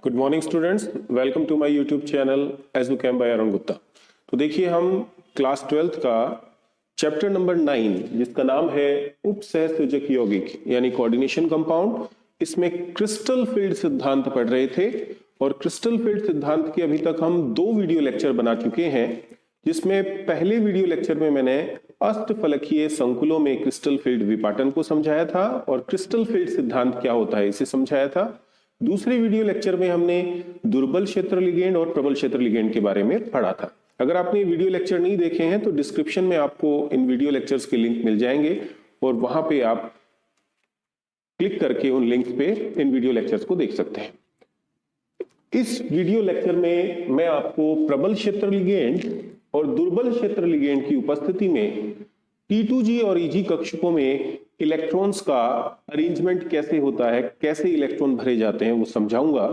Good morning students, welcome to my YouTube channel Educam by Arun Gupta. तो देखिए, हम class 12th का चैप्टर नंबर 9 जिसका नाम है उपसहसंयोजक यौगिक यानी कोऑर्डिनेशन कंपाउंड, इसमें क्रिस्टल फील्ड सिद्धांत पढ़ रहे थे। और क्रिस्टल फील्ड सिद्धांत के अभी तक हम 2 वीडियो लेक्चर बना चुके हैं, जिसमें पहले वीडियो लेक्चर में मैंने अष्टफलकीय संकुलों में क्रिस्टल फील्ड विपाटन को समझाया था और क्रिस्टल फील्ड सिद्धांत क्या होता है इसे समझाया था। दूसरे वीडियो लेक्चर में हमने दुर्बल क्षेत्र लिगेंड और प्रबल क्षेत्र लिगेंड के बारे में पढ़ा था। अगर आपने वीडियो लेक्चर नहीं देखे हैं तो डिस्क्रिप्शन में आपको इन वीडियो लेक्चर्स के लिंक मिल जाएंगे और वहां पे आप क्लिक करके उन लिंक्स पे इन वीडियो लेक्चर्स को देख सकते हैं। इस वीडियो लेक्चर में मैं आपको प्रबल क्षेत्र लिगेंड और दुर्बल क्षेत्र लिगेंड की उपस्थिति में T2G और EG कक्षकों में इलेक्ट्रॉन्स का अरेंजमेंट कैसे होता है, कैसे इलेक्ट्रॉन भरे जाते हैं, वो समझाऊंगा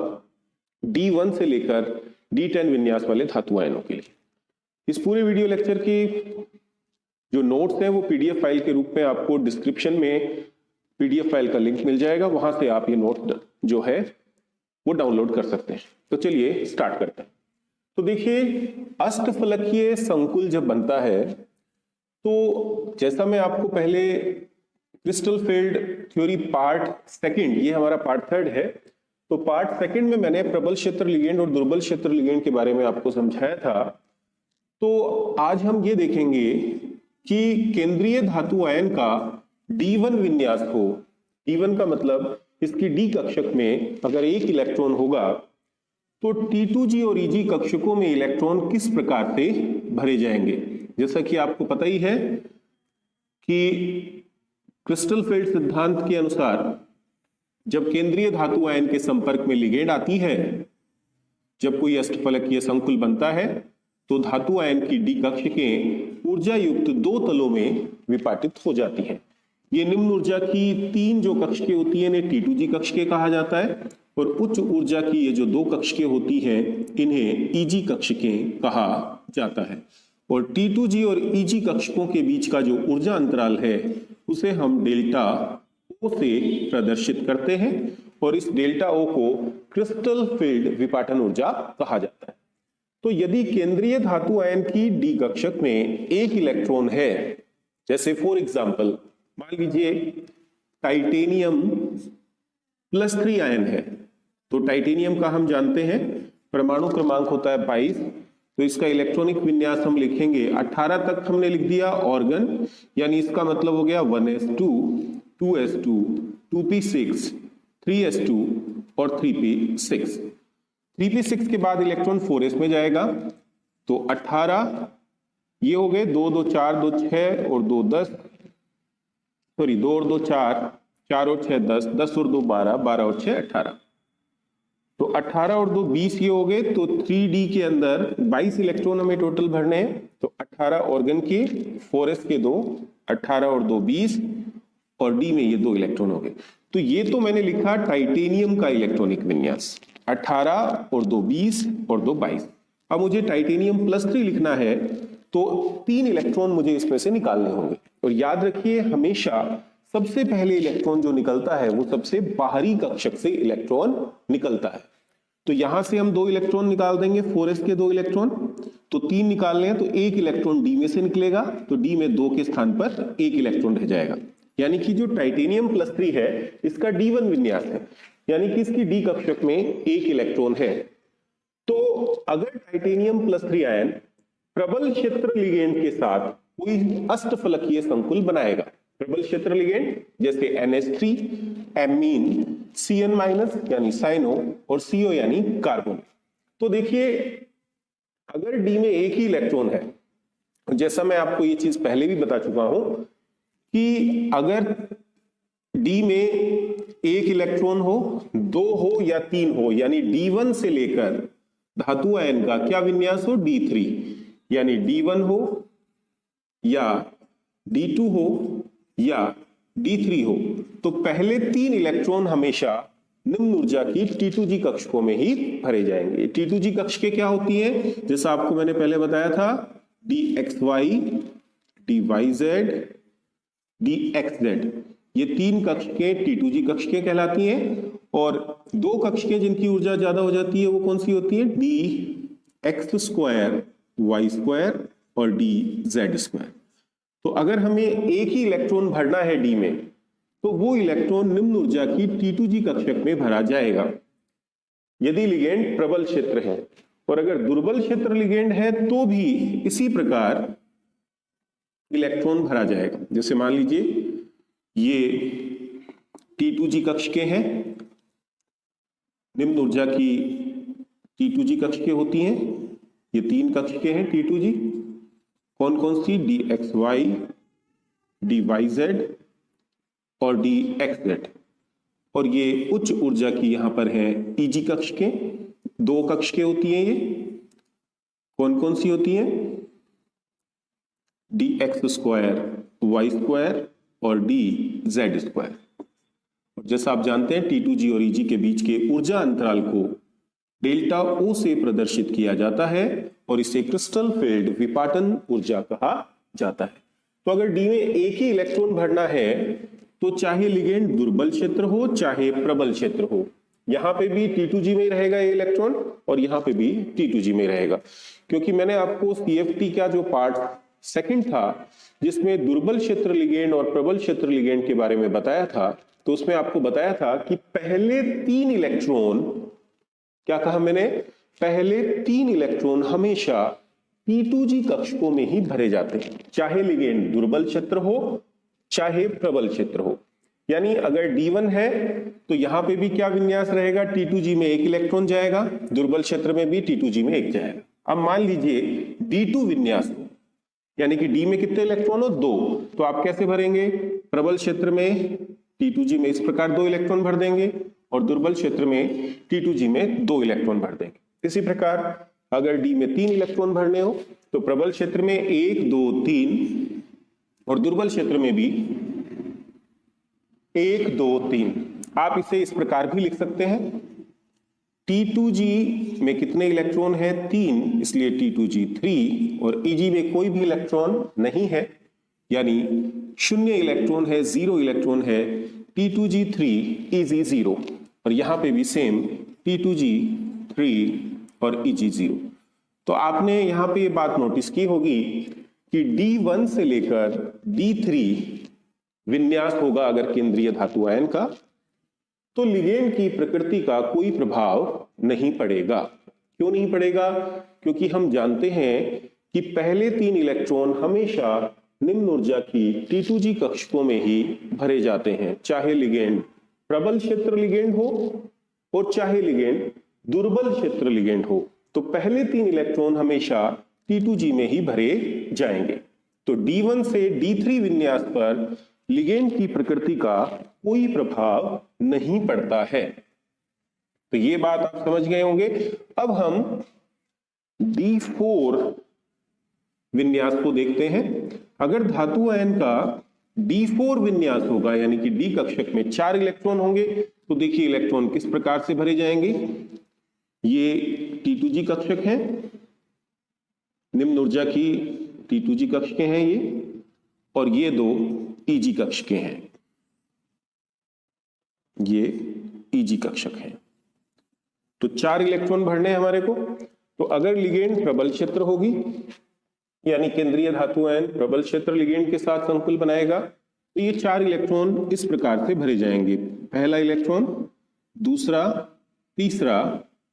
D1 से लेकर D10 विन्यास वाले धातु आयनों के लिए। इस पूरे वीडियो लेक्चर की जो नोट्स हैं वो PDF फाइल के रूप में आपको डिस्क्रिप्शन में PDF फाइल का लिंक मिल जाएगा, वहां से आप ये नोट जो है वो डाउनलोड कर सकते हैं। तो चलिए स्टार्ट करते हैं। तो देखिए, अष्टफलकीय संकुल जब बनता है तो जैसा मैं आपको पहले crystal field theory part second, ये हमारा पार्ट 3 है, तो पार्ट सेकंड में मैंने प्रबल क्षेत्र लिगेंड और दुर्बल क्षेत्र लिगेंड के बारे में आपको समझाया था। तो आज हम ये देखेंगे कि केंद्रीय धातु आयन का D1 विन्यास हो। D1 का मतलब इसकी D कक्षक में अगर एक इलेक्ट्रॉन होगा तो T2G और EG कक्षकों में इलेक्ट्रॉन किस प्रकार से भरे जाएंगे। जैसा कि आपको पता ही है कि क्रिस्टल फील्ड सिद्धांत के अनुसार जब केंद्रीय धातु आयन के संपर्क में लिगेंड आती है, जब कोई अष्टफलकीय संकुल बनता है तो धातु आयन की D कक्षकें ऊर्जा युक्त 2 तलों में विपाटित हो जाती हैं। ये निम्न ऊर्जा की 3 जो कक्षकें होती हैं इन्हें T2G कक्षकें कहा जाता है और उच्च ऊर्जा की ये जो 2 कक्षकें होती हैं इन्हें EG कक्षकें कहा जाता है। और T2G और EG कक्षकों के बीच का जो ऊर्जा अंतराल है उसे हम डेल्टा O से प्रदर्शित करते हैं और इस डेल्टा O को क्रिस्टल फील्ड विपाटन ऊर्जा कहा जाता है। तो यदि केंद्रीय धातु आयन की D कक्षक में एक इलेक्ट्रॉन है, जैसे फॉर एग्जांपल मान लीजिए टाइटेनियम +3 आयन है, तो टाइटेनियम का हम जानते हैं परमाणु क्रमांक होता है 22, तो इसका इलेक्ट्रॉनिक विन्यास हम लिखेंगे 18 तक हमने लिख दिया ऑर्गन, यानी इसका मतलब हो गया 1s2 2s2 2p6 3s2 और 3p6। 3p6 के बाद इलेक्ट्रॉन 4s में जाएगा, तो 18 ये हो गए 2 2 4 2 6 और 2 10, सॉरी 2 और 2 4 4 और 6 10 10 और 2 12 12 और 6 18, तो 18 और 2 20 ये हो गए। तो 3D के अंदर 22 इलेक्ट्रॉन हमें टोटल भरने हैं, तो 18 ऑर्गन के 4s के 2 18 और 2 20 और D में ये 2 इलेक्ट्रॉन हो गए। तो ये तो मैंने लिखा टाइटेनियम का इलेक्ट्रॉनिक विन्यास 18 और 2 20 और 2 22। अब मुझे टाइटेनियम +3 लिखना है तो 3 इलेक्ट्रॉन मुझे इसमें से निकालने होंगे। और याद रखिए, हमेशा सबसे पहले इलेक्ट्रॉन जो निकलता है वो सबसे बाहरी कक्षक से इलेक्ट्रॉन निकलता है। तो यहां से हम 2 इलेक्ट्रॉन निकाल देंगे, 4s के 2 इलेक्ट्रॉन, तो 3 निकालने हैं तो 1 इलेक्ट्रॉन D में से निकलेगा, तो D में 2 के स्थान पर 1 इलेक्ट्रॉन रह जाएगा। यानी कि जो टाइटेनियम +3 है इसका D1 विन्यास है, यानी कि इसकी D कक्षक में 1 इलेक्ट्रॉन है। तो अगर टाइटेनियम +3 आयन प्रबल क्षेत्र लिगेंड के साथ कोई अष्टफलकीय संकुल बनाएगा, प्रबल क्षेत्र लिगेंड जैसे NH3 एमीन CN- यानी साइनो और CO यानी कार्बन, तो देखिए अगर D में 1 ही इलेक्ट्रॉन है, जैसा मैं आपको ये चीज पहले भी बता चुका हूं कि अगर D में 1 इलेक्ट्रॉन हो, 2 हो या 3 हो, यानी D1 से लेकर धातु आयन का क्या विन्यास हो D3, यानी D1 हो या D2 हो या D3 हो, तो पहले 3 इलेक्ट्रॉन हमेशा निम्न ऊर्जा की T2G कक्षकों में ही भरे जाएंगे। T2G कक्षकें क्या होती हैं, जैसा आपको मैंने पहले बताया था, DXY DYZ DXZ, ये 3 कक्षकें T2G कक्षकें कहलाती हैं और दो कक्षकें जिनकी ऊर्जा ज्यादा हो जाती है वो कौन सी होती है? D X square Y square और डी जेड स्क्वायर। तो अगर हमें एक ही इलेक्ट्रॉन भरना है डी में, तो वो इलेक्ट्रॉन निम्न ऊर्जा की T2G कक्षक में भरा जाएगा यदि लिगेंड प्रबल क्षेत्र है, और अगर दुर्बल क्षेत्र लिगेंड है तो भी इसी प्रकार इलेक्ट्रॉन भरा जाएगा। जैसे मान लीजिए ये T2G कक्षकें हैं, निम्न ऊर्जा की T2G कक्षकें होती हैं, ये तीन कक्षकें हैं T2G, कौन कौन सी? DXY, DYZ और DXZ। और ये उच्च ऊर्जा की यहां पर है EG कक्षकें, दो कक्षकें होती हैं, ये कौन कौन सी होती हैं? DX स्क्वायर वाई स्क्वायर और DZ स्क्वायर। जैसा आप जानते हैं T2G और EG के बीच के ऊर्जा अंतराल को डेल्टा O से प्रदर्शित किया जाता है और इसे क्रिस्टल फील्ड विपाटन ऊर्जा कहा जाता है। तो अगर डी में एक ही इलेक्ट्रॉन भरना है तो चाहे लिगेंड दुर्बल क्षेत्र हो चाहे प्रबल क्षेत्र हो, यहां पे भी T2G में रहेगा ये इलेक्ट्रॉन और यहां पे भी T2G में रहेगा। क्योंकि मैंने आपको CFT का जो पार्ट सेकंड था जिसमें दुर्बल क्षेत्र लिगेंड और प्रबल क्षेत्र लिगेंड के बारे में बताया था, तो उसमें आपको बताया था कि पहले तीन इलेक्ट्रॉन, क्या कहा मैंने? पहले तीन इलेक्ट्रॉन हमेशा T2G कक्षकों में ही भरे जाते हैं, चाहे लिगेंड दुर्बल क्षेत्र हो चाहे प्रबल क्षेत्र हो। यानी अगर D1 है तो यहां पे भी क्या विन्यास रहेगा? T2G में एक इलेक्ट्रॉन जाएगा, दुर्बल क्षेत्र में भी T2G में एक जाएगा। अब मान लीजिए D2 विन्यास हो, यानी कि D में कितने इलेक्ट्रॉन हो? दो। तो आप कैसे भरेंगे? प्रबल क्षेत्र में T2G में इस प्रकार दो इलेक्ट्रॉन भर देंगे और दुर्बल क्षेत्र में T2G में दो इलेक्ट्रॉन भर देंगे। इसी प्रकार अगर D में तीन इलेक्ट्रॉन भरने हो तो प्रबल क्षेत्र में एक, दो, तीन और दुर्बल क्षेत्र में भी एक, दो, तीन। आप इसे इस प्रकार भी लिख सकते हैं, T2G में कितने इलेक्ट्रॉन है? तीन, इसलिए T2G 3, और EG में कोई भी इलेक्ट्रॉन नहीं है, यानी शून्य इलेक्ट्रॉन है, जीरो इलेक्ट्रॉन है, T2G 3 EG 0, और यहां पे भी सेम T2G 3 और EG 0। तो आपने यहां पे ये बात नोटिस की होगी कि D1 से लेकर D3 विन्यास होगा अगर केंद्रीय धातु आयन का, तो लिगेंड की प्रकृति का कोई प्रभाव नहीं पड़ेगा। क्यों नहीं पड़ेगा? क्योंकि हम जानते हैं कि पहले तीन इलेक्ट्रॉन हमेशा निम्न ऊर्जा की T2G कक्षकों में ही भरे जाते हैं, चाहे लिगेंड प्रबल क्षेत्र लिगेंड हो और चाहे लिगेंड दुर्बल क्षेत्र लिगेंड हो। तो पहले तीन इलेक्ट्रॉन हमेशा T2G में ही भरे जाएंगे। तो D1 से D3 विन्यास पर लिगेंड की प्रकृति का कोई प्रभाव नहीं पड़ता है। तो ये बात आप समझ गए होंगे। अब हम D4 विन्यास को देखते हैं। अगर धातु आयन का D4 विन्यास होगा, यानी कि D कक्षक में चार इलेक्ट्रॉन होंगे, तो देखिए इलेक्ट्रॉन किस प्रकार से भरे जाएंगे। ये T2G कक्षक हैं, निम्न ऊर्जा की T2G कक्षकें हैं ये, और ये दो EG कक्षकें हैं, ये EG कक्षक हैं। तो चार इलेक्ट्रॉन भरने हैं हमारे को। तो अगर लिगेंड प्रबल क्षेत्र होगी, यानी केंद्रीय धातु आयन प्रबल क्षेत्र लिगेंड के साथ संकुल बनाएगा, तो ये चार इलेक्ट्रॉन इस प्रकार से भरे जाएंगे। पहला इलेक्ट्रॉन, दूसरा, तीसरा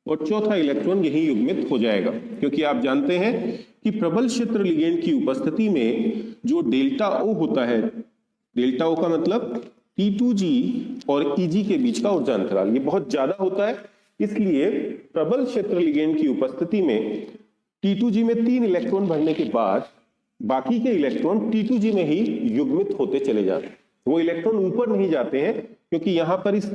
और चौथा इलेक्ट्रॉन यही युग्मित हो जाएगा। क्योंकि आप जानते हैं कि प्रबल क्षेत्र लिगेंड की उपस्थिति में जो डेल्टा O होता है, डेल्टा O का मतलब T2G और EG के बीच का ऊर्जा अंतराल, ये बहुत ज्यादा होता है। इसलिए प्रबल क्षेत्र लिगेंड की उपस्थिति में T2G में तीन इलेक्ट्रॉन भरने के बाद बाकी के इलेक्ट्रॉन T2G में ही युग्मित होते चले जाते हैं। वो इलेक्ट्रॉन ऊपर नहीं जाते हैं, क्योंकि यहां पर इस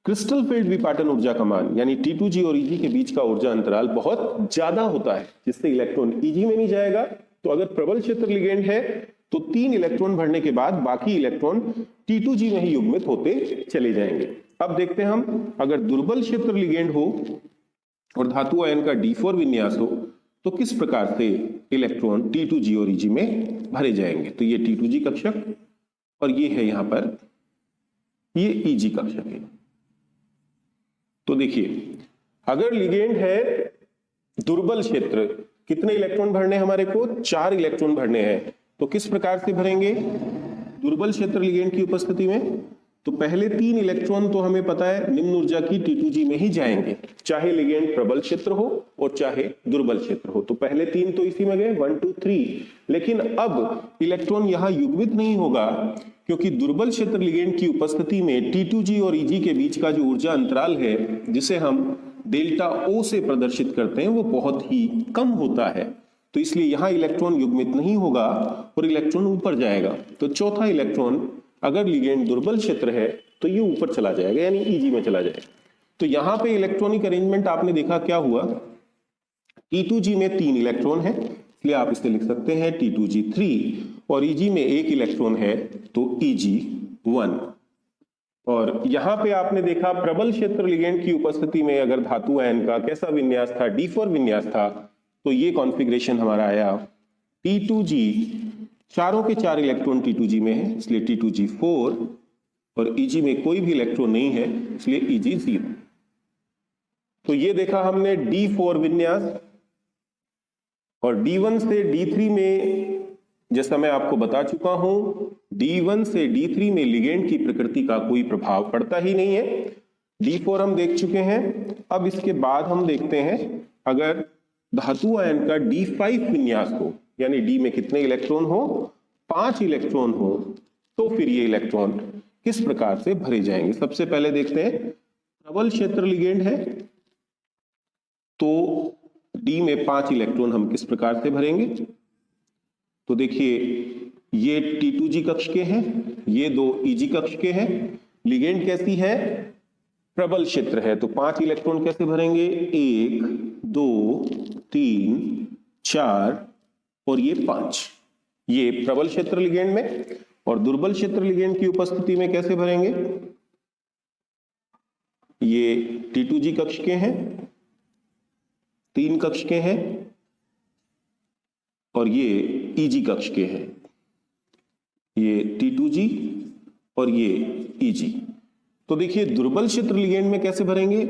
क्रिस्टल फील्ड विपाटन ऊर्जा का मान, यानी T2G और EG के बीच का ऊर्जा अंतराल बहुत ज्यादा होता है, जिससे इलेक्ट्रॉन EG में नहीं जाएगा। तो अगर प्रबल क्षेत्र लिगेंड है तो तीन इलेक्ट्रॉन भरने के बाद बाकी इलेक्ट्रॉन T2G में ही युग्मित होते चले जाएंगे। अब देखते हैं हम, अगर दुर्बल क्षेत्र लिगेंड हो और धातु आयन का D4 विन्यास हो, तो किस प्रकार से इलेक्ट्रॉन T2G और EG में भरे जाएंगे। तो ये T2G कक्षक और ये है यहां पर ये EG कक्षक है। तो देखिए, अगर लिगेंड है दुर्बल क्षेत्र, कितने इलेक्ट्रॉन भरने हमारे को? 4 इलेक्ट्रॉन भरने हैं। तो किस प्रकार से भरेंगे दुर्बल क्षेत्र लिगेंड की उपस्थिति में? तो पहले 3 इलेक्ट्रॉन तो हमें पता है निम्न ऊर्जा की T2G में ही जाएंगे, चाहे लिगेंड प्रबल क्षेत्र हो और चाहे दुर्बल क्षेत्र हो। तो पहले 3 तो इसी में गए, 1 2 3। लेकिन अब इलेक्ट्रॉन यहां युग्मित नहीं होगा, क्योंकि दुर्बल क्षेत्र लिगेंड की उपस्थिति में T2G और EG के बीच का जो ऊर्जा अंतराल है, जिसे हम डेल्टा O से प्रदर्शित करते हैं, वो बहुत ही कम होता है। तो इसलिए यहां इलेक्ट्रॉन युग्मित नहीं होगा और इलेक्ट्रॉन ऊपर जाएगा। तो चौथा इलेक्ट्रॉन अगर लिगेंड दुर्बल क्षेत्र है तो ये ऊपर चला जाएगा, यानी EG में चला जाएगा। तो यहां पे इलेक्ट्रॉनिक अरेंजमेंट आपने देखा क्या हुआ? T2G में 3 इलेक्ट्रॉन है, इसलिए आप इसे लिख सकते हैं T2G3, और EG में 1 इलेक्ट्रॉन है तो EG1। और यहां पे आपने देखा प्रबल क्षेत्र लिगेंड की उपस्थिति में अगर धातु आयन का कैसा विन्यास था? D4 विन्यास था। तो ये कॉन्फ़िगरेशन हमारा आया T2G, चारों के 4 इलेक्ट्रॉन T2G में है, इसलिए T2G4, और EG में कोई भी इलेक्ट्रॉन नहीं है, इसलिए EG0। तो ये देखा हमने D4 विन्यास। और D1 से D3 में, जैसा मैं आपको बता चुका हूं, D1 से D3 में लिगेंड की प्रकृति का कोई प्रभाव पड़ता ही नहीं है। D4 हम देख चुके हैं। अब इसके बाद हम देखते हैं अगर धातु आयन का D5 विन्यास हो, यानी D में कितने इलेक्ट्रॉन हो? 5 इलेक्ट्रॉन हो, तो फिर ये इलेक्ट्रॉन किस प्रकार से भरे जाएंगे? सबसे पहले देखते हैं, प्रबल क्षेत्र लिगेंड है तो D में 5 इलेक्ट्रॉन हम किस प्रकार से भरेंगे? तो देखिए, ये T2G कक्ष के हैं, ये 2 EG कक्ष के हैं। लिगेंड कैसी है? प्रबल क्षेत्र है, तो 5 इलेक्ट्रॉन कैसे भरेंगे? 1 2 3 4 और ये 5। ये प्रबल क्षेत्र लिगेंड में। और दुर्बल क्षेत्र लिगेंड की उपस्थिति में कैसे भरेंगे? ये T2G कक्ष के हैं, 3 कक्ष के हैं, और ये EG कक्ष के हैं। ये T2G और ये EG। तो देखिए, दुर्बल क्षेत्र लिगेंड में कैसे भरेंगे?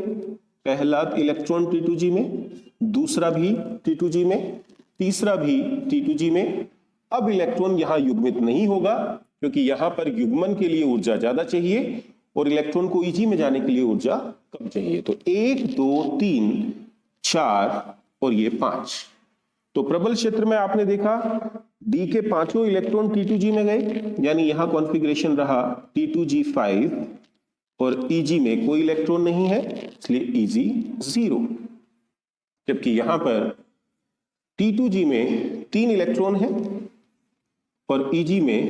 पहला इलेक्ट्रॉन T2G में, दूसरा भी T2G में, तीसरा भी T2G में। अब इलेक्ट्रॉन यहां युग्मित नहीं होगा, क्योंकि यहां पर युग्मन के लिए ऊर्जा ज्यादा चाहिए और इलेक्ट्रॉन को EG में जाने के लिए ऊर्जा कम चाहिए। तो 1 2 3 4 और ये 5। तो प्रबल क्षेत्र में आपने देखा D के 5 इलेक्ट्रॉन T2G में गए, यानी यहां कॉन्फ़िगरेशन रहा T2G5, और EG में कोई इलेक्ट्रॉन नहीं है, इसलिए EG0। जबकि यहां पर T2G में 3 इलेक्ट्रॉन है और EG में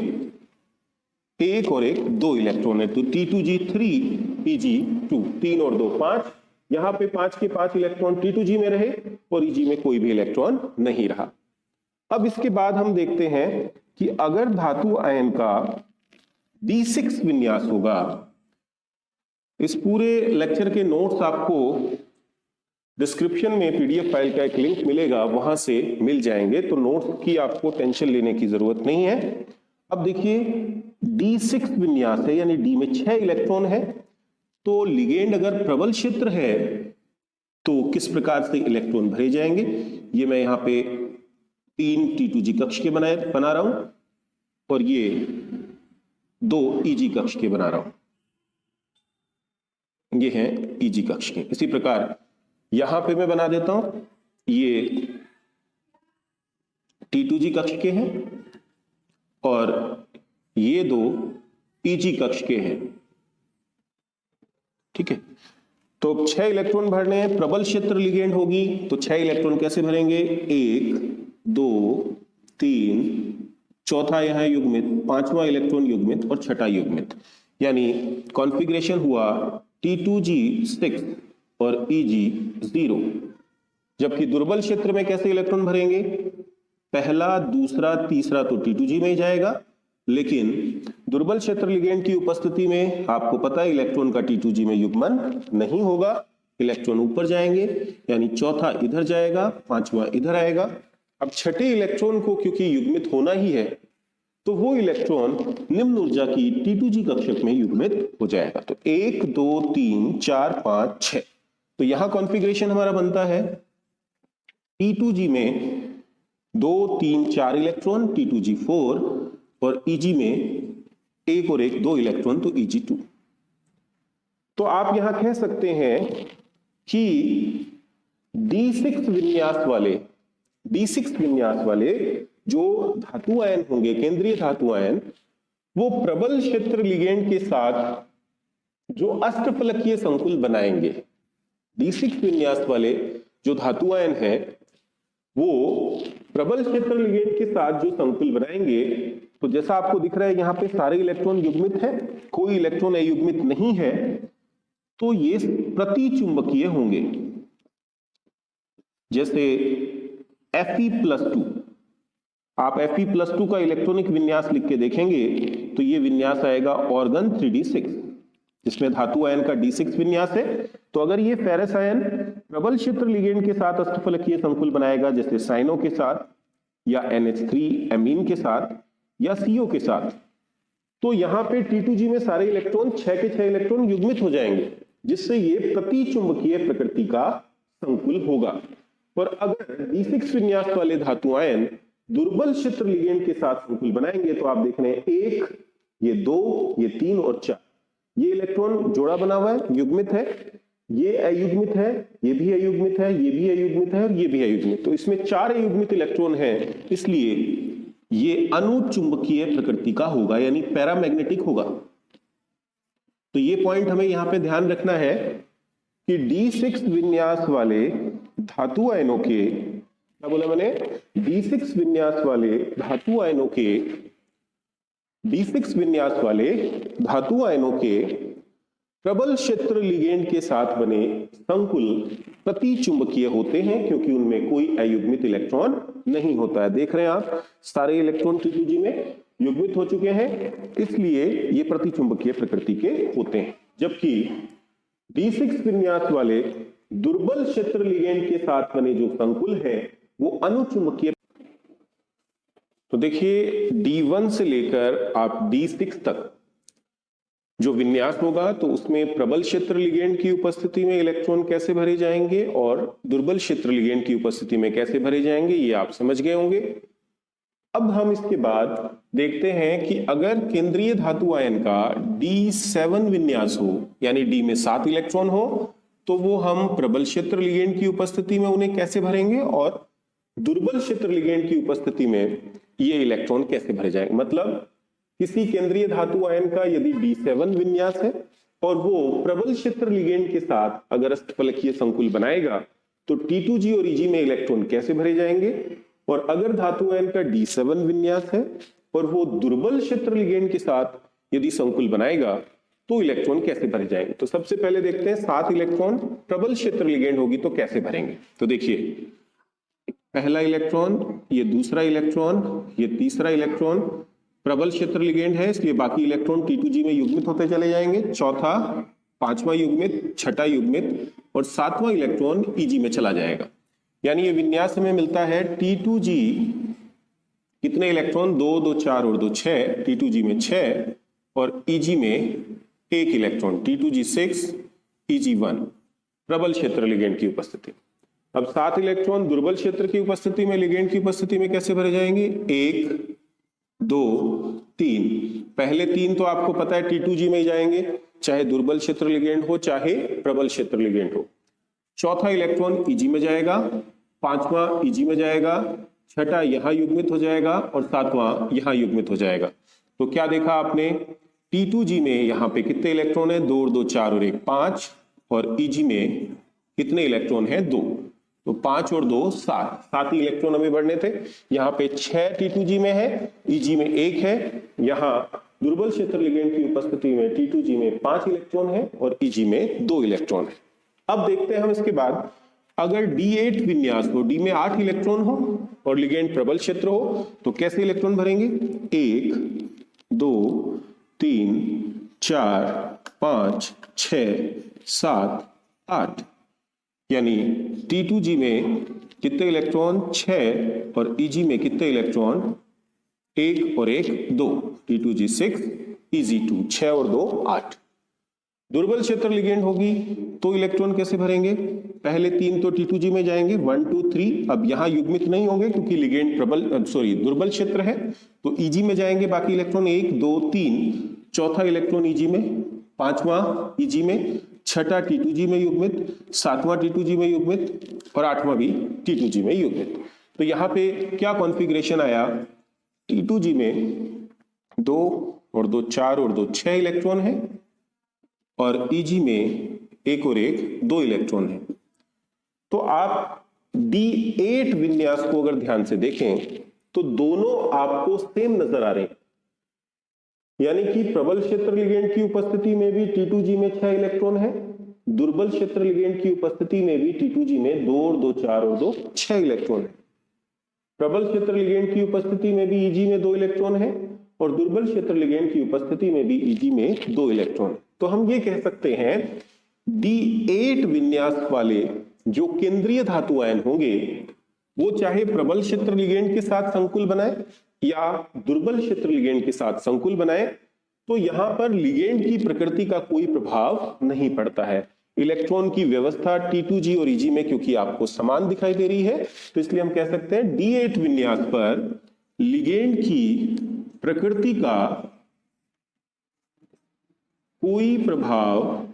1 और 1 2 इलेक्ट्रॉन है, तो T2G3 EG2, 3 और 2 5। यहां पे 5 के 5 इलेक्ट्रॉन T2G में रहे और EG में कोई भी इलेक्ट्रॉन नहीं रहा। अब इसके बाद हम देखते हैं कि अगर धातु आयन का D6 विन्यास होगा, इस पूरे लेक्चर के नोट्स आपको डिस्क्रिप्शन में PDF फाइल का एक लिंक मिलेगा, वहां से मिल जाएंगे, तो नोट्स की आपको टेंशन लेने की जरूरत नहीं है। अब देखिए, D6 विन्यास है, यानी D में 6 इलेक्ट्रॉन है। तो लिगेंड अगर प्रबल क्षेत्र है तो किस प्रकार से इलेक्ट्रॉन भरे जाएंगे? ये मैं यहाँ पे 3 T2G कक्ष के बना रहा हूं और ये 2 EG कक्ष के बना रहा हूं। ये हैं EG कक्ष के। इसी प्रकार यहां पे मैं बना देता हूं, ये T2G कक्ष के हैं और ये 2 EG कक्ष के हैं। ठीक है, तो 6 इलेक्ट्रॉन भरने हैं। प्रबल क्षेत्र लिगेंड होगी तो 6 इलेक्ट्रॉन कैसे भरेंगे? 1 2 3, चौथा यहां युग्मित, 5वां इलेक्ट्रॉन युग्मित और 6ठा युग्मित, यानी कॉन्फ़िगरेशन हुआ T2G6 और EG0। जबकि दुर्बल क्षेत्र में कैसे इलेक्ट्रॉन भरेंगे? पहला, दूसरा, तीसरा तो T2G में ही जाएगा, लेकिन दुर्बल क्षेत्र लिगेंड की उपस्थिति में आपको पता है इलेक्ट्रॉन का T2G में युग्मन नहीं होगा, इलेक्ट्रॉन ऊपर जाएंगे, यानी चौथा इधर जाएगा, 5वां इधर आएगा। अब छठे इलेक्ट्रॉन को क्योंकि युग्मित होना ही है, तो वो इलेक्ट्रॉन निम्न ऊर्जा की T2G कक्षक में युग्मित हो जाएगा। तो 1 2 3 4 5 6, तो यहां कॉन्फ़िगरेशन हमारा बनता है T2G में 2 3 4 इलेक्ट्रॉन, T2G4, और Eg में 1 और 1 2 इलेक्ट्रॉन, तो Eg2। तो आप यहां कह सकते हैं कि D6 विन्यास वाले जो धातु आयन होंगे, केंद्रीय धातु आयन, वो प्रबल क्षेत्र लिगेंड के साथ जो अष्टफलकीय संकुल बनाएंगे। D6 विन्यास वाले जो धातु आयन हैं वो प्रबल क्षेत्र लिगेंड के साथ जो संकुल बनाएंगे, तो जैसा आपको दिख रहा है यहां पे सारे इलेक्ट्रॉन युग्मित है, कोई इलेक्ट्रॉन अयुग्मित नहीं है, तो ये प्रतिचुंबकीय होंगे। जैसे Fe+2, आप Fe+2 का इलेक्ट्रॉनिक विन्यास लिख के देखेंगे तो ये विन्यास आएगा ऑर्गन 3d6, जिसमें धातु आयन का D6 विन्यास है। तो अगर ये फेरस आयन प्रबल क्षेत्र लिगेंड के साथ अष्टफलकीय संकुल बनाएगा, जैसे साइनो के साथ या NH3 एमीन के साथ या CO के साथ, तो यहां पे T2G में सारे इलेक्ट्रॉन 6 के 6 इलेक्ट्रॉन युग्मित हो जाएंगे, जिससे ये प्रतिचुंबकीय प्रकृति का संकुल होगा। और अगर D6 विन्यास वाले धातु आयन दुर्बल क्षेत्र लिगेंड के साथ संकुल बनाएंगे, तो आप देख रहे हैं 1, ये 2, ये 3 और 4, ये इलेक्ट्रॉन जोड़ा बना हुआ है, युग्मित है, ये अयुग्मित है, ये भी अयुग्मित है, ये भी अयुग्मित है और ये भी अयुग्मित। तो इसमें 4 अयुग्मित इलेक्ट्रॉन हैं, इसलिए ये अनुचुंबकीय प्रकृति का होगा, यानी पैरामैग्नेटिक होगा। तो ये पॉइंट हमें यहां पे ध्यान रखना है कि D6 विन्यास वाले धातु आयनों के, क्या बोला मैंने, D6 विन्यास वाले धातु आयनों के, D6 विन्यास वाले धातु आयनों के प्रबल क्षेत्र लिगेंड के साथ बने संकुल प्रतिचुंबकीय होते हैं, क्योंकि उनमें कोई अयुग्मित इलेक्ट्रॉन नहीं होता है। देख रहे हैं आप, सारे इलेक्ट्रॉन T2G में युग्मित हो चुके हैं, इसलिए ये प्रतिचुंबकीय प्रकृति के होते हैं। जबकि D6 विन्यास वाले दुर्बल क्षेत्र लिगेंड के साथ बने जो संकुल है वो अनुचुंबकीय। तो देखिए D1 से लेकर आप D6 तक जो विन्यास होगा, तो उसमें प्रबल क्षेत्र लिगेंड की उपस्थिति में इलेक्ट्रॉन कैसे भरे जाएंगे और दुर्बल क्षेत्र लिगेंड की उपस्थिति में कैसे भरे जाएंगे, ये आप समझ गए होंगे। अब हम इसके बाद देखते हैं कि अगर केंद्रीय धातु आयन का D7 विन्यास हो, यानी D में 7 इलेक्ट्रॉन हो, तो वो हम प्रबल क्षेत्र लिगेंड की उपस्थिति में उन्हें कैसे भरेंगे और दुर्बल क्षेत्र लिगेंड की उपस्थिति में ये इलेक्ट्रॉन कैसे भरे जाएंगे। मतलब किसी केंद्रीय धातु आयन का यदि D7 विन्यास है और वो प्रबल क्षेत्र लिगेंड के साथ अगर अष्टफलकीय संकुल बनाएगा, तो T2G और Eg में इलेक्ट्रॉन कैसे भरे जाएंगे। और अगर धातु आयन का D7 विन्यास है और वो दुर्बल क्षेत्र लिगेंड के साथ यदि संकुल बनाएगा, तो इलेक्ट्रॉन कैसे भरे जाएंगे। तो सबसे पहले देखते हैं 7 इलेक्ट्रॉन प्रबल क्षेत्र लिगेंड होगी तो कैसे भरेंगे। तो देखिए, पहला इलेक्ट्रॉन, ये दूसरा इलेक्ट्रॉन, ये तीसरा इलेक्ट्रॉन प्रबल क्षेत्र लिगेंड है, इसलिए बाकी इलेक्ट्रॉन T2G में युग्मित होते चले जाएंगे। चौथा, पांचवा युग्मित, छठा युग्मित और सातवां इलेक्ट्रॉन Eg में चला जाएगा। यानी ये विन्यास हमें मिलता है T2G कितने इलेक्ट्रॉन, 2 2 4 और 2 6, T2G में 6 और Eg में 1 इलेक्ट्रॉन, T2G6 Eg1 प्रबल क्षेत्र लिगेंड की उपस्थिति। अब 7 इलेक्ट्रॉन दुर्बल क्षेत्र की उपस्थिति में, लिगेंड की उपस्थिति में कैसे भरे जाएंगे, 1 2 3। पहले 3 तो आपको पता है T2G में ही जाएंगे, चाहे दुर्बल क्षेत्र लिगेंड हो चाहे प्रबल क्षेत्र लिगेंड हो। चौथा इलेक्ट्रॉन Eg में जाएगा, पांचवा Eg में जाएगा, छठा यहां युग्मित हो जाएगा और सातवां यहां युग्मित हो जाएगा। तो क्या देखा आपने, T2G में यहां पे कितने इलेक्ट्रॉन है, 2 और 2 4 और 1 5, और Eg में कितने इलेक्ट्रॉन है, 2। तो 5 और 2 7 ही इलेक्ट्रॉन हमें भरने थे। यहाँ पे 6 T2G में है, Eg में 1 है। यहाँ दुर्बल क्षेत्र लिगेंड की उपस्थिति में T2G में 5 इलेक्ट्रॉन है और Eg में 2 इलेक्ट्रॉन है। अब देखते हैं हम इसके बाद, अगर D8 विन्यास हो, D में 8 इलेक्ट्रॉन हो और लिगेंड प्रबल क्षेत्र हो, तो कैसे इलेक्ट्रॉन भरेंगे, 1 2 3 4 5 6 7 8। यानी T2G में कितने इलेक्ट्रॉन, 6 और Eg में कितने इलेक्ट्रॉन, 1 और 1 2, T2G6 Eg2 6 और 2 8। दुर्बल क्षेत्र लिगेंड होगी तो इलेक्ट्रॉन कैसे भरेंगे? पहले 3 तो T2G में जाएंगे, 1 2 3। अब यहां युग्मित नहीं होंगे क्योंकि लिगेंड दुर्बल क्षेत्र है, तो Eg में जाएंगे बाकी इलेक्ट्रॉन 1 2 3, चौथा इलेक्ट्रॉन Eg में, पांचवा Eg में, छठा T2G में युग्मित, सातवां T2G में युग्मित और आठवां भी T2G में युग्मित। तो यहाँ पे क्या कॉन्फ़िगरेशन आया? T2G में 2 और 2 4 और 2 6 इलेक्ट्रॉन है और Eg में 1 और 1 2 इलेक्ट्रॉन है। तो आप D8 विन्यास को अगर ध्यान से देखें तो दोनों आपको सेम नजर आ रहे हैं, यानी कि प्रबल क्षेत्र लिगेंड की उपस्थिति में भी T2G में 6 इलेक्ट्रॉन है, दुर्बल क्षेत्र लिगेंड की उपस्थिति में भी T2G में 2 और 2 4 और 2 6 इलेक्ट्रॉन है। प्रबल क्षेत्र लिगेंड की उपस्थिति में भी Eg में 2 इलेक्ट्रॉन है और दुर्बल क्षेत्र लिगेंड की उपस्थिति में भी Eg में 2 इलेक्ट्रॉन है। तो हम ये कह सकते हैं D8 विन्यास वाले जो केंद्रीय धातु आयन होंगे वो चाहे प्रबल क्षेत्र लिगेंड के साथ संकुल बनाए या दुर्बल क्षेत्र लिगेंड के साथ संकुल बनाए, तो यहां पर लिगेंड की प्रकृति का कोई प्रभाव नहीं पड़ता है। इलेक्ट्रॉन की व्यवस्था T2G और Eg में क्योंकि आपको समान दिखाई दे रही है, तो इसलिए हम कह सकते हैं D8 विन्यास पर लिगेंड की प्रकृति का कोई प्रभाव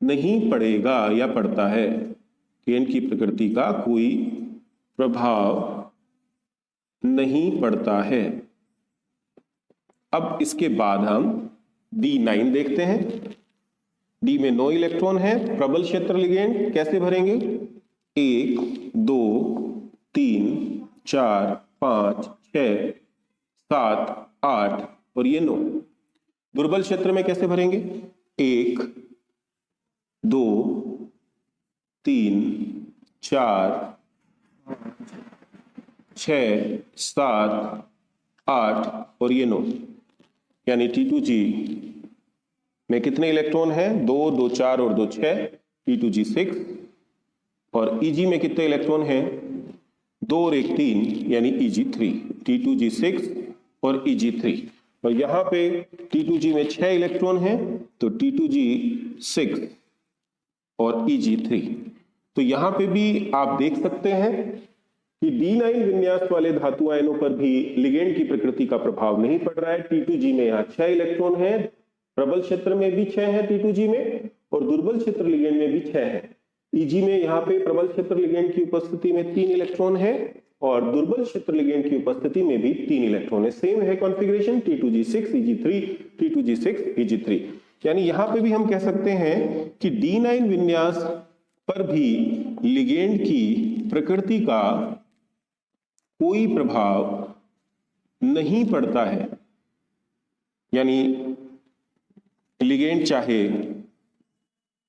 नहीं पड़ेगा या पड़ता है। लिगेंड की प्रकृति का कोई प्रभाव नहीं पड़ता है। अब इसके बाद हम D9 देखते हैं। D में 9 इलेक्ट्रॉन है, प्रबल क्षेत्र लिगेंड कैसे भरेंगे? 1 2 3 4 5 6 7 8 और ये 9। दुर्बल क्षेत्र में कैसे भरेंगे? 1 2 3 4 6 7 8 और ये 9, यानी T2G में कितने इलेक्ट्रॉन हैं? 2 2 4 और 2 6, T2G 6। और Eg में कितने इलेक्ट्रॉन हैं? 2 और 1 3, यानी Eg3। T2G 6 और Eg3। और यहां पे T2G में 6 इलेक्ट्रॉन हैं, तो T2G 6 और Eg3। तो यहां पे भी आप देख सकते हैं कि D9 विन्यास वाले धातु आयनों पर भी लिगेंड की प्रकृति का प्रभाव नहीं पड़ रहा है। T2G में यहाँ 6 इलेक्ट्रॉन है, प्रबल क्षेत्र में भी 6 है T2G में, और दुर्बल क्षेत्र लिगेंड में भी 6 है। Eg में यहाँ पे प्रबल क्षेत्र लिगेंड की उपस्थिति में 3 इलेक्ट्रॉन है और दुर्बल क्षेत्र लिगेंड की उपस्थिति में भी 3 इलेक्ट्रॉन है। सेम है configuration, T2G 6 Eg3, T2G 6 Eg3। यानी यहां पे भी हम कह सकते हैं कि D9 विन्यास पर भी लिगेंड की प्रकृति का कोई प्रभाव नहीं पड़ता है। यानी लिगेंड चाहे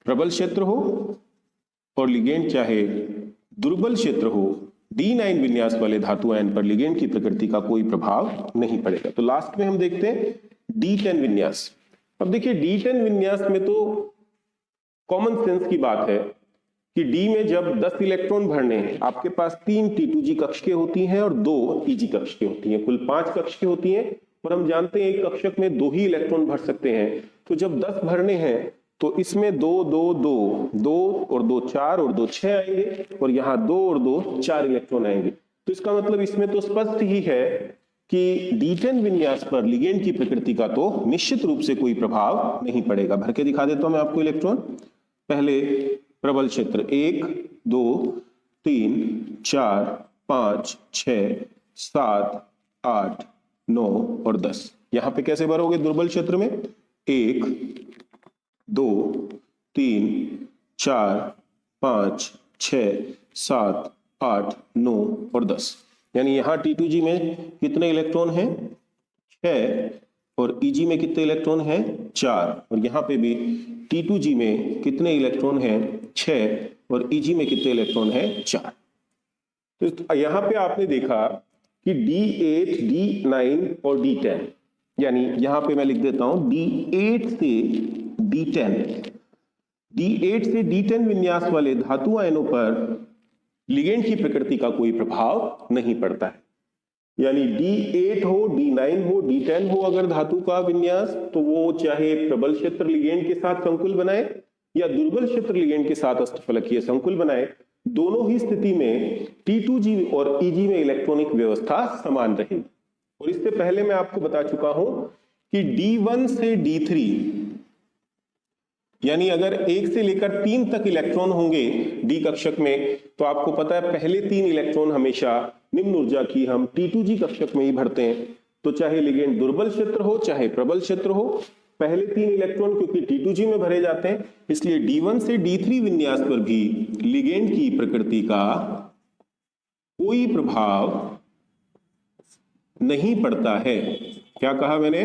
प्रबल क्षेत्र हो और लिगेंड चाहे दुर्बल क्षेत्र हो, D9 विन्यास वाले धातु आयन पर लिगेंड की प्रकृति का कोई प्रभाव नहीं पड़ेगा। तो लास्ट में हम देखते हैं D10 विन्यास। अब देखिए D10 विन्यास में तो कॉमन सेंस की बात है कि D में जब 10 इलेक्ट्रॉन भरने हैं, आपके पास 3 T2G कक्षकें होती हैं और 2 Eg कक्षकें होती हैं, कुल 5 कक्षकें होती हैं। और हम जानते हैं एक कक्षक में 2 ही इलेक्ट्रॉन भर सकते हैं। तो जब 10 भरने हैं तो इसमें 2 2 2 2 और 2 4 और 2 6 आएंगे, और यहाँ 2 और 2 4 इलेक्ट्रॉन आएंगे। तो इसका मतलब इसमें तो स्पष्ट ही है कि D10 विन्यास पर लिगेंड की प्रकृति का तो निश्चित रूप से कोई प्रभाव नहीं पड़ेगा। भर के दिखा देता हूं मैं आपको इलेक्ट्रॉन। पहले प्रबल क्षेत्र 1 2 3 4 5 6 7 8 9 और 10। यहां पे कैसे भरोगे दुर्बल क्षेत्र में? 1 2 3 4 5 6 7 8 9 और 10। यानी यहां T2G में कितने इलेक्ट्रॉन हैं? 6। और Eg में कितने इलेक्ट्रॉन हैं? 4। और यहां पे भी T2G में कितने इलेक्ट्रॉन हैं? 6। और Eg में कितने इलेक्ट्रॉन हैं? 4। तो यहां पे आपने देखा कि D8, D9 और D10, यानी यहां पे मैं लिख देता हूं D8 से D10, D8 से D10 विन्यास वाले धातु आयनों पर लिगेंड की प्रकृति का कोई प्रभाव नहीं पड़ता है। यानी D8 हो, D9 हो, D10 हो अगर धातु का विन्यास, तो वो चाहे प्रबल क्षेत्र लिगेंड के साथ संकुल बनाए या दुर्बल क्षेत्र लिगेंड के साथ अष्टफलकीय संकुल बनाए, दोनों ही स्थिति में T2G और EG में इलेक्ट्रॉनिक व्यवस्था समान रहेगी। और इससे पहले मैं आपको बता चुका हूं कि D1 से D3 यानी अगर 1 से लेकर 3 तक इलेक्ट्रॉन होंगे डी कक्षक में, तो आपको पता है पहले 3 इलेक्ट्रॉन हमेशा निम्न ऊर्जा की हम T2G कक्षक में ही भरते हैं। तो चाहे लिगेंड दुर्बल क्षेत्र हो चाहे प्रबल क्षेत्र हो, पहले 3 इलेक्ट्रॉन क्योंकि T2G में भरे जाते हैं, इसलिए D1 से D3 विन्यास पर भी लिगेंड की प्रकृति का कोई प्रभाव नहीं पड़ता है। क्या कहा मैंने?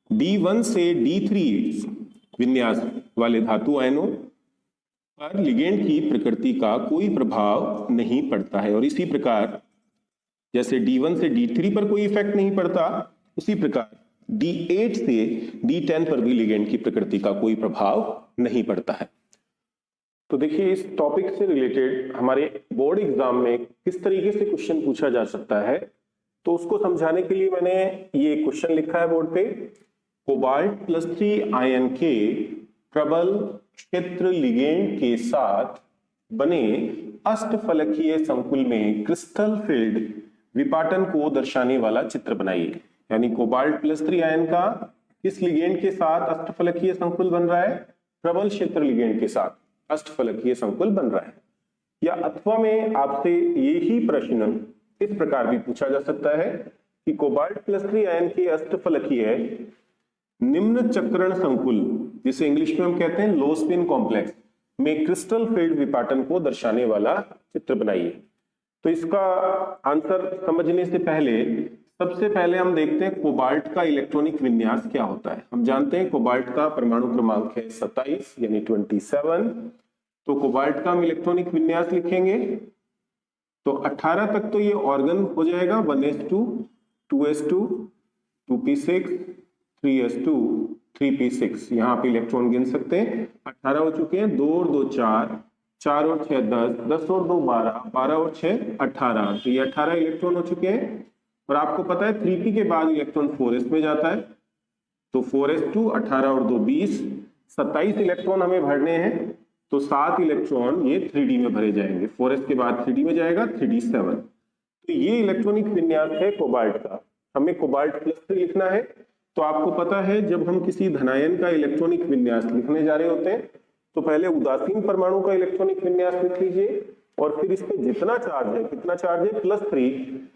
D1 से D3 विन्यास वाले धातु आयनों पर लिगेंड की प्रकृति का कोई प्रभाव नहीं पड़ता है। और इसी प्रकार जैसे D1 से D3 पर कोई इफेक्ट नहीं पड़ता, उसी प्रकार D8 से D10 पर भी लिगेंड की प्रकृति का कोई प्रभाव नहीं पड़ता है। तो देखिए, इस टॉपिक से रिलेटेड हमारे बोर्ड एग्जाम में किस तरीके से क्वेश्चन पूछा जा सकता है, तो उसको समझाने के लिए मैंने ये क्वेश्चन लिखा है बोर्ड पे। कोबाल्ट +3 आयन के प्रबल क्षेत्र लिगेंड के साथ बने अष्टफलकीय संकुल में क्रिस्टल फील्ड विपाटन को दर्शाने वाला चित्र बनाइए। यानी कोबाल्ट +3 आयन का किस लिगेंड के साथ अष्टफलकीय संकुल बन रहा है? प्रबल क्षेत्र लिगेंड के साथ अष्टफलकीय संकुल बन रहा है। या अथवा में आपसे यही प्रश्न इस प्रकार भी पूछा जा सकता है कि कोबाल्ट +3 आयन के अष्टफलकीय निम्न चक्रण संकुल, जिसे इंग्लिश में हम कहते हैं लो स्पिन कॉम्प्लेक्स, में क्रिस्टल फील्ड विपाटन को दर्शाने वाला चित्र बनाइए। तो इसका आंसर समझने से पहले सबसे पहले हम देखते हैं कोबाल्ट का इलेक्ट्रॉनिक विन्यास क्या होता है। हम जानते हैं कोबाल्ट का परमाणु क्रमांक है 27 यानी 27। तो कोबाल्ट का हम इलेक्ट्रॉनिक विन्यास लिखेंगे तो 18 तक तो ये ऑर्गन हो जाएगा, 1s2 2s2 2p6 3s2 3p6। यहाँ पे इलेक्ट्रॉन गिन सकते हैं। 18 हो चुके हैं, 2 और 2 4, 4 और 6 10, 10 और 2 12, 12 और 6 18। तो ये 18 इलेक्ट्रॉन हो चुके हैं। और आपको पता है 3p के बाद इलेक्ट्रॉन 4s में जाता है, तो 4s2 18 और 2 20, 27 इलेक्ट्रॉन हमें भरने हैं। तो 7 इलेक्ट्रॉन ये 3d में भरे जाएंगे। 4s के बाद 3d में जाएगा, 3d 7। तो ये इलेक्ट्रॉनिक विन्यास है कोबाल्ट का। हमें कोबाल्ट +3 लिखना है। तो आपको पता है जब हम किसी धनायन का इलेक्ट्रॉनिक विन्यास लिखने जा रहे होते हैं तो पहले उदासीन परमाणु का इलेक्ट्रॉनिक विन्यास लिख लीजिए और फिर इस पे जितना चार्ज है, कितना चार्ज है +3,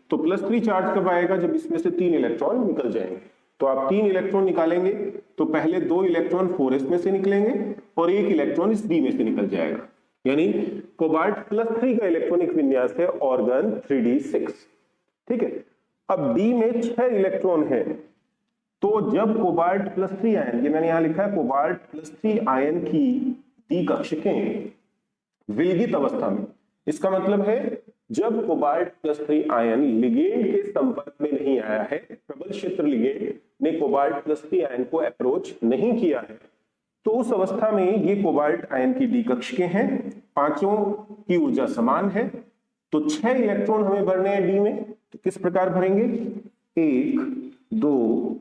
तो +3 चार्ज कब आएगा? जब इसमें से 3 इलेक्ट्रॉन निकल जाएंगे। तो आप 3 इलेक्ट्रॉन निकालेंगे तो पहले 2 इलेक्ट्रॉन 4s में से निकलेंगे और 1 इलेक्ट्रॉन इस d में से निकल जाएगा। यानी कोबाल्ट +3 का इलेक्ट्रॉनिक विन्यास है ऑर्गन 3d6। ठीक है। अब d में 6 इलेक्ट्रॉन है, तो जब कोबाल्ट +3 आयन, ये मैंने यहां लिखा है कोबाल्ट +3 आयन की डी कक्षकें विलगित अवस्था में, इसका मतलब है जब कोबाल्ट +3 आयन लिगेंड के संपर्क में नहीं आया है, प्रबल क्षेत्र लिगेंड ने कोबाल्ट +3 आयन को अप्रोच नहीं किया है, तो उस अवस्था में ये कोबाल्ट आयन की डी कक्षकें हैं। पांचों की ऊर्जा समान है। तो 6 इलेक्ट्रॉन हमें भरने हैं डी में। तो किस प्रकार भरेंगे? 1 2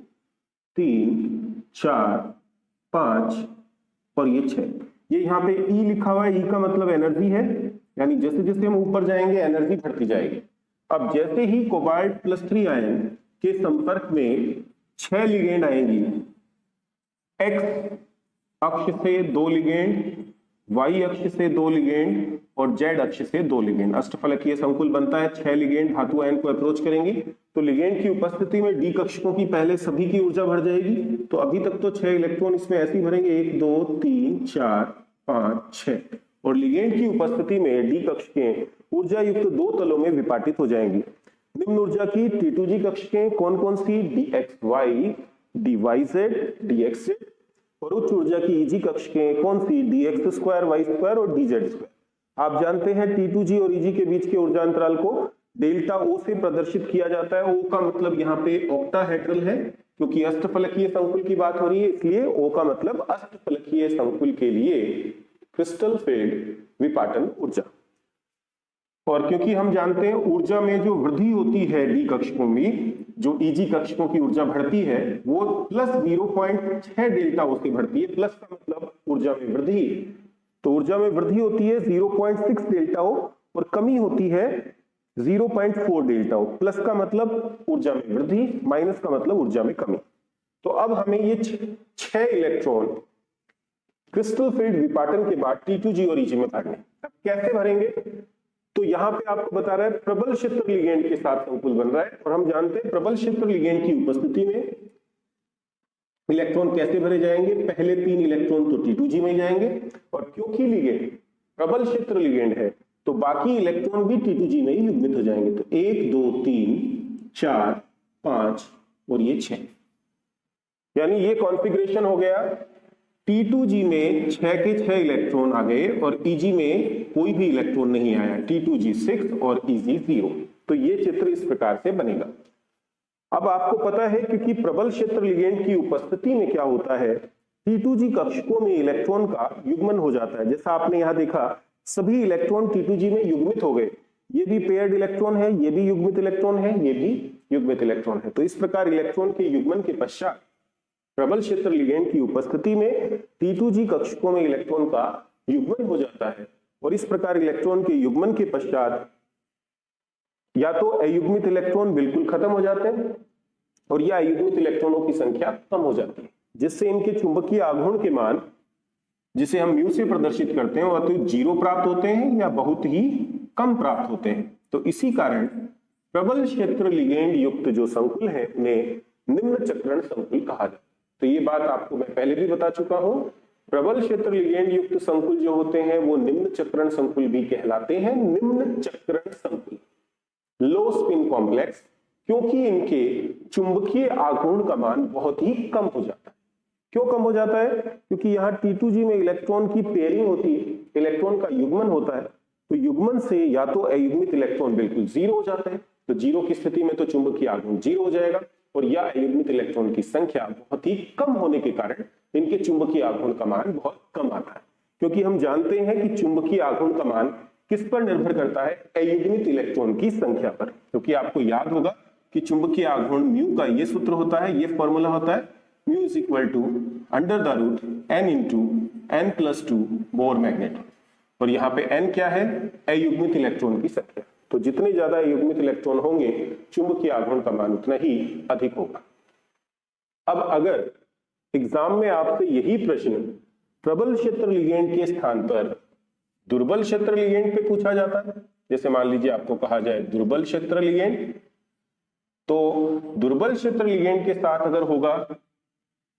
3 4 5 और ये 6। ये यहाँ पे E लिखा हुआ है। E का मतलब एनर्जी है, यानी जैसे जैसे हम ऊपर जाएंगे एनर्जी बढ़ती जाएगी। अब जैसे ही कोबाल्ट +3 आयन के संपर्क में 6 लिगेंड आएंगी, x अक्ष से 2 लिगेंड, y अक्ष से 2 लिगेंड और z अक्ष से 2 लिगेंड, अष्टफलकीय संकुल बनता है। 6 लिगेंड धातु आयन को अप्रोच करेंगे तो लिगेंड की उपस्थिति में डी कक्षकों की पहले सभी की ऊर्जा भर जाएगी। तो अभी तक तो 6 इलेक्ट्रॉन इसमें ऐसे ही भरेंगे, 1 2 3 4 5 6, और लिगेंड की उपस्थिति में डी कक्षकें ऊर्जा युक्त 2 तलों में विपाटित हो जाएंगी। निम्न ऊर्जा की T2G कक्षकें कौन कौन सी? dxy, dyz, dxz। और उच्च ऊर्जा की EG कक्षकें कौन सी? dx2 y2 और dz2। आप जानते हैं T2G और EG के बीच के ऊर्जा अंतराल को डेल्टा O से प्रदर्शित किया जाता है। O का मतलब यहाँ पे ऑक्टाहेड्रल है, क्योंकि अष्टफलकीय संकुल की बात हो रही है, इसलिए O का मतलब अष्टफलकीय संकुल के लिए क्रिस्टल फील्ड विपाटन ऊर्जा। और क्योंकि हम जानते हैं ऊर्जा में जो वृद्धि होती है डी कक्षकों में, जो ईजी कक्षकों की ऊर्जा बढ़ती है वो प्लस 0.6 डेल्टा ओ से बढ़ती है। प्लस का मतलब ऊर्जा में वृद्धि, तो ऊर्जा में वृद्धि होती है 0.6 डेल्टा ओ और कमी होती है 0.4 डेल्टा ओ। प्लस का मतलब ऊर्जा में वृद्धि, माइनस का मतलब ऊर्जा में कमी। तो अब हमें ये 6 इलेक्ट्रॉन क्रिस्टल फील्ड विपाटन के बाद T2G और EG में भरने। अब कैसे भरेंगे? तो यहां पे आपको बता रहा है प्रबल क्षेत्र लिगेंड के साथ संकुल बन रहा है, और हम जानते हैं प्रबल क्षेत्र लिगेंड की उपस्थिति में इलेक्ट्रॉन कैसे भरे जाएंगे। पहले 3 इलेक्ट्रॉन तो T2G में जाएंगे, और क्योंकि लिगेंड प्रबल क्षेत्र लिगेंड है तो बाकी इलेक्ट्रॉन भी T2G में ही युग्मित हो जाएंगे। तो 1 2 3 4 5 और ये 6, यानी ये कॉन्फ़िगरेशन हो गया। T2G में 6 के 6 इलेक्ट्रॉन आ गए और EG में कोई भी इलेक्ट्रॉन नहीं आया, T2G 6 और EG 0। तो ये चित्र इस प्रकार से बनेगा। अब आपको पता है क्योंकि प्रबल क्षेत्र लिगेंड की उपस्थिति में क्या होता है, T2G कक्षकों में इलेक्ट्रॉन का युग्मन हो जाता है। जैसा आपने यहां देखा सभी इलेक्ट्रॉन T2G में युग्मित हो गए, ये भी पेयर्ड इलेक्ट्रॉन है, ये भी युग्मित इलेक्ट्रॉन है, ये भी युग्मित इलेक्ट्रॉन है। तो इस प्रकार इलेक्ट्रॉन के युग्मन के पश्चात प्रबल क्षेत्र लिगेंड की उपस्थिति में T2G कक्षकों में इलेक्ट्रॉन का युग्मन हो जाता है, और इस प्रकार इलेक्ट्रॉन के युग्मन के पश्चात या तो अयुग्मित इलेक्ट्रॉन बिल्कुल खत्म हो जाते हैं और या अयुग्मित इलेक्ट्रॉनों की संख्या कम हो जाती है, जिससे इनके चुंबकीय आघूर्ण के मान, जिसे हम म्यू से प्रदर्शित करते हैं, वह तो 0 प्राप्त होते हैं या बहुत ही कम प्राप्त होते हैं। तो इसी कारण प्रबल क्षेत्र लिगेंड युक्त जो संकुल है उन्हें निम्न चक्रण संकुल कहा जाता है। तो ये बात आपको मैं पहले भी बता चुका हूं, प्रबल क्षेत्र लिगेंड युक्त संकुल जो होते हैं वो निम्न चक्रण संकुल भी कहलाते हैं। निम्न चक्रण संकुल, लो स्पिन कॉम्प्लेक्स, क्योंकि इनके चुंबकीय आघूर्ण का मान बहुत ही कम हो जाता है। क्यों कम हो जाता है? क्योंकि यहाँ T2G में इलेक्ट्रॉन की पेयरिंग होती है, इलेक्ट्रॉन का युग्मन होता है, तो युग्मन से या तो अयुग्मित इलेक्ट्रॉन बिल्कुल 0 हो जाते हैं, तो 0 की स्थिति में तो चुंबकीय आघूर्ण 0 हो जाएगा, और या अयुग्मित इलेक्ट्रॉन की संख्या बहुत ही कम होने के कारण इनके चुंबकीय आघूर्ण का मान बहुत कम आता है। क्योंकि हम जानते हैं कि चुंबकीय आघूर्ण का मान किस पर निर्भर करता है? अयुग्मित इलेक्ट्रॉन की संख्या पर। क्योंकि आपको याद होगा कि चुंबकीय आघूर्ण म्यू का ये सूत्र होता है, ये फॉर्मूला होता है, mu is equal to under the root n into n+2 Bohr magnet. और यहाँ पे n क्या है? अयुग्मित इलेक्ट्रॉन की संख्या। तो जितने ज्यादा युग्मित इलेक्ट्रॉन होंगे चुंबकीय आघूर्ण का मान उतना ही अधिक होगा। अब अगर एग्जाम में आपसे यही प्रश्न प्रबल क्षेत्र लिगेंड के स्थान पर दुर्बल क्षेत्र लिगेंड पे पूछा जाता है, जैसे मान लीजिए आपको कहा जाए दुर्बल क्षेत्र लिगेंड, तो दुर्बल क्षेत्र लिगेंड के साथ अगर होगा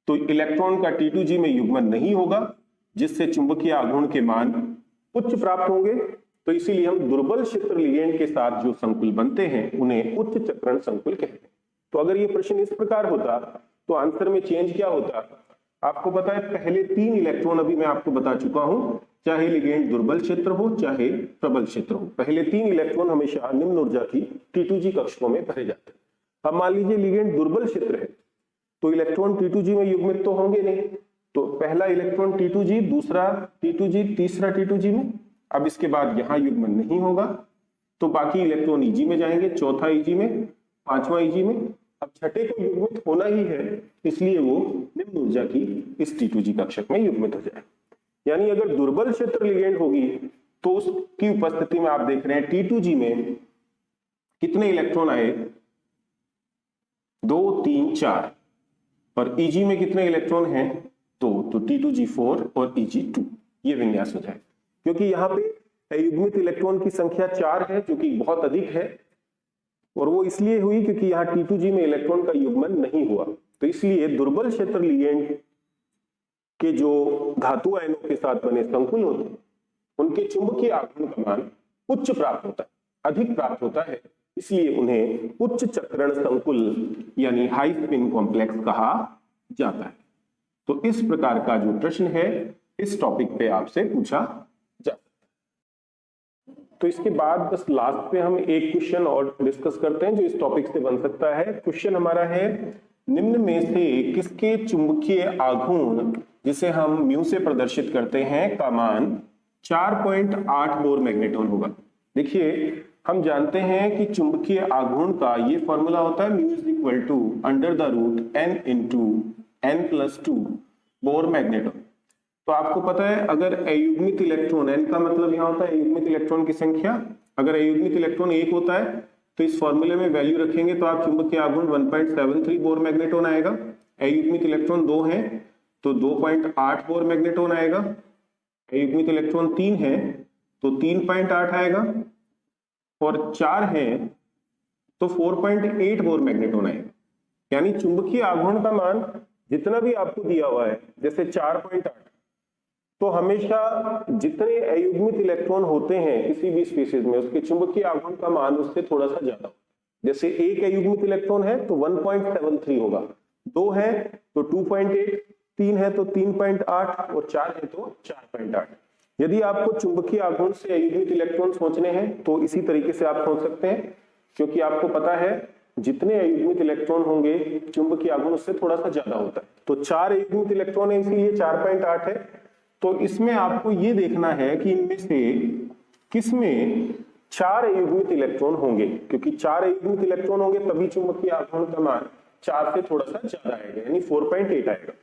तो इलेक्ट्रॉन का T2G में युग्मन नहीं होगा, जिससे चुंबकीय आघूर्ण के मान उच्च प्राप्त होंगे। तो इसीलिए हम दुर्बल क्षेत्र लिगेंड के साथ जो संकुल बनते हैं उन्हें उच्च चक्रण संकुल कहते हैं। तो अगर ये प्रश्न इस प्रकार होता तो आंसर में चेंज क्या होता? आपको पता है पहले 3 इलेक्ट्रॉन अभी मैं आपको बता चुका हूं, चाहे लिगेंड दुर्बल क्षेत्र हो चाहे प्रबल क्षेत्र हो, पहले 3 इलेक्ट्रॉन हमेशा निम्न ऊर्जा की T2G कक्षकों में भरे जाते हैं। अब मान लीजिए लिगेंड दुर्बल क्षेत्र है तो इलेक्ट्रॉन T2G में युग्मित तो होंगे नहीं, तो पहला इलेक्ट्रॉन T2G, दूसरा T2G, तीसरा T2G में। अब इसके बाद यहां युग्मन नहीं होगा तो बाकी इलेक्ट्रॉन EG में जाएंगे, चौथा EG में, पांचवा EG में। अब छठे को युग्मित होना ही है, इसलिए वो निम्न ऊर्जा की इस T2G कक्षक में युग्मित हो जाए। यानी अगर दुर्बल क्षेत्र लिगेंड होगी तो उसकी उपस्थिति में आप देख रहे हैं T2G में कितने इलेक्ट्रॉन आए? 2 3 4, और EG में कितने इलेक्ट्रॉन हैं? तो T2G4 और EG2, ये विन्यास हो जाए। क्योंकि यहाँ पे अयुग्मित इलेक्ट्रॉन की संख्या 4 है, जो कि बहुत अधिक है, और वो इसलिए हुई क्योंकि यहाँ T2G में इलेक्ट्रॉन का युग्मन नहीं हुआ। तो इसलिए दुर्बल क्षेत्र लिगेंड के जो धातु आयनों के साथ बने संकुल होते हैं उनके चुंबकीय आघूर्ण का मान उच्च प्राप्त होता है, अधिक प्राप्त होता है, इसलिए उन्हें उच्च चक्रण संकुल यानी हाई स्पिन कॉम्प्लेक्स कहा जाता है। तो इस प्रकार का जो प्रश्न है इस टॉपिक पे आपसे पूछा जा सकता है। तो इसके बाद बस लास्ट पे हम एक क्वेश्चन और डिस्कस करते हैं जो इस टॉपिक से बन सकता है। क्वेश्चन हमारा है, निम्न में से किसके चुंबकीय आघूर्ण, जिसे हम म्यू से प्रदर्शित करते हैं, का मान 4.8 बोर मैग्नेट्रॉन होगा। देखिए हम जानते हैं कि चुंबकीय आघूर्ण का ये फॉर्मूला होता है mu is equal to under the root n into n plus 2 Bohr magneton. तो आपको पता है अगर अयुग्मित इलेक्ट्रॉन, n का मतलब यहाँ होता है अयुग्मित इलेक्ट्रॉन की संख्या, अगर अयुग्मित इलेक्ट्रॉन 1 होता है तो इस फॉर्मूले में वैल्यू रखेंगे तो आप चुंबकीय आघूर्ण 1.73 बोर मैग्नेटॉन आएगा। अयुग्मित इलेक्ट्रॉन 2 है तो 2.8 बोर मैग्नेटॉन आएगा। अयुग्मित इलेक्ट्रॉन 3 है तो 3.8 आएगा और 4 है तो 4.8 बोर मैग्नेटॉन आएगा। यानी चुंबकीय आघूर्ण का मान जितना भी आपको दिया हुआ है, जैसे 4.8, तो हमेशा जितने अयुग्मित इलेक्ट्रॉन होते हैं किसी भी स्पीशीज में उसके चुंबकीय आघूर्ण का मान उससे थोड़ा सा ज्यादा। जैसे एक अयुग्मित इलेक्ट्रॉन है तो 1.73 होगा, 2 है तो 2.8, 3 है तो 3.8 और 4 है तो 4.8। यदि आपको चुंबकीय आघूर्ण से अयुग्मित इलेक्ट्रॉन सोचने हैं तो इसी तरीके से आप सोच सकते हैं, क्योंकि आपको पता है जितने अयुग्मित इलेक्ट्रॉन होंगे चुंबकीय आघूर्ण उससे थोड़ा सा ज्यादा होता है। तो 4 अयुग्मित इलेक्ट्रॉन है इसलिए 4.8 है। तो इसमें आपको ये देखना है कि इनमें से किसमें 4 अयुग्मित इलेक्ट्रॉन होंगे, क्योंकि 4 अयुग्मित इलेक्ट्रॉन होंगे तभी चुंबकीय आघूर्ण का मान 4 से थोड़ा सा ज्यादा आएगा, यानी 4.8 आएगा।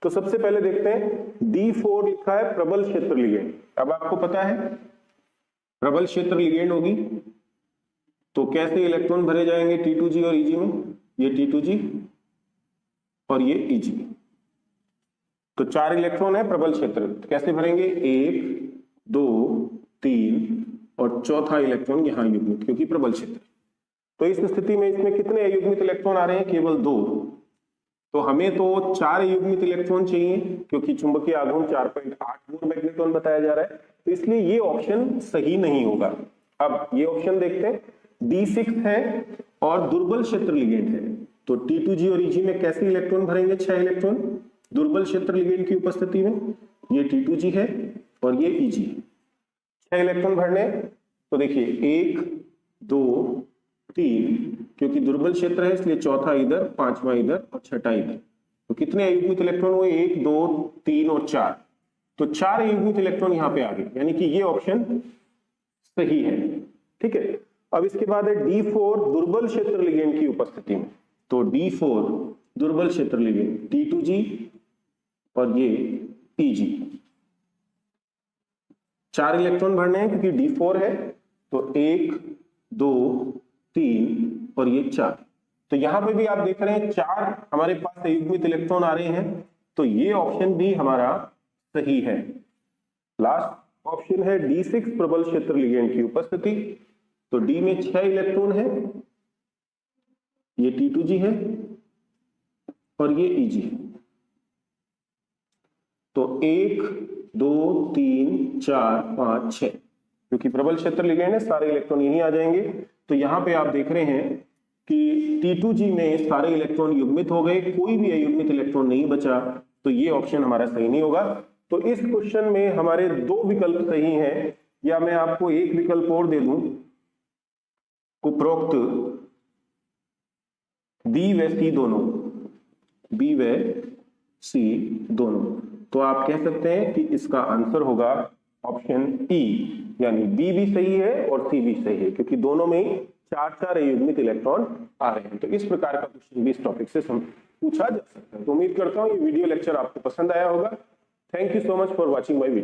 तो सबसे पहले देखते हैं D4 लिखा है प्रबल क्षेत्र लिगेंड। अब आपको पता है प्रबल क्षेत्र लिगेंड होगी तो कैसे इलेक्ट्रॉन भरे जाएंगे T2G और Eg में, ये T2G और ये Eg। तो 4 इलेक्ट्रॉन है प्रबल क्षेत्र, तो कैसे भरेंगे 1 2 3 और चौथा इलेक्ट्रॉन यहां युग्मित, क्योंकि प्रबल क्षेत्र। तो इस स्थिति में इसमें कितने अयुग्मित इलेक्ट्रॉन आ रहे हैं, केवल 2। तो हमें तो 4 अयुग्मित इलेक्ट्रॉन चाहिए क्योंकि चुंबकीय आघूर्ण 4.8 बोर मैग्नेटॉन बताया जा रहा है, तो इसलिए ये ऑप्शन सही नहीं होगा। अब ये ऑप्शन देखते हैं, D6 है और दुर्बल क्षेत्र लिगेंड है, तो T2G और Eg में कैसे इलेक्ट्रॉन भरेंगे 6 इलेक्ट्रॉन दुर्बल क्षेत्र लिगेंड की उपस्थिति में। ये T2G है और ये Eg, 6 इलेक्ट्रॉन भरने। तो देखिए 1 2 3, क्योंकि दुर्बल क्षेत्र है इसलिए चौथा इधर, पांचवा इधर और छठा इधर। तो कितने अयुग्मित इलेक्ट्रॉन हुए 1 2 3 और 4, तो 4 अयुग्मित इलेक्ट्रॉन यहाँ पे आ गए, यानी कि ये ऑप्शन सही है। ठीक है, अब इसके बाद है D4 दुर्बल क्षेत्र लिगेंड की उपस्थिति में। तो D4 दुर्बल क्षेत्र लिगेंड T2G और ये Eg, 4 इलेक्ट्रॉन भरने हैं क्योंकि D4 है, तो 1 2 3 और ये 4। तो यहां पे भी आप देख रहे हैं 4 हमारे पास अयुग्मित इलेक्ट्रॉन आ रहे हैं, तो ये ऑप्शन भी हमारा सही है। लास्ट ऑप्शन है D6 प्रबल क्षेत्र लिगेंड की उपस्थिति। तो D में 6 इलेक्ट्रॉन है, ये T2G है और ये Eg है। तो 1 2 3 4 5 6, क्योंकि प्रबल क्षेत्र लिगेंड है सारे इलेक्ट्रॉन यहीं आ जाएंगे। तो यहां पे आप देख रहे हैं कि T2G में सारे इलेक्ट्रॉन युग्मित हो गए, कोई भी अयुग्मित इलेक्ट्रॉन नहीं बचा, तो ये ऑप्शन हमारा सही नहीं होगा। तो इस क्वेश्चन में हमारे 2 विकल्प सही हैं, या मैं आपको एक विकल्प और दे दूं, उपरोक्त B व C दोनों, B व C दोनों, तो आप कह सकते हैं कि इसका आंसर होगा ऑप्शन E, यानी B भी सही है और C भी सही है, क्योंकि दोनों में 4 अयुग्मित इलेक्ट्रॉन आ रहे हैं। तो इस प्रकार का क्वेश्चन भी इस टॉपिक से पूछा जा सकता है। तो उम्मीद करता हूं ये वीडियो लेक्चर आपको पसंद आया होगा। Thank you so much for watching my video.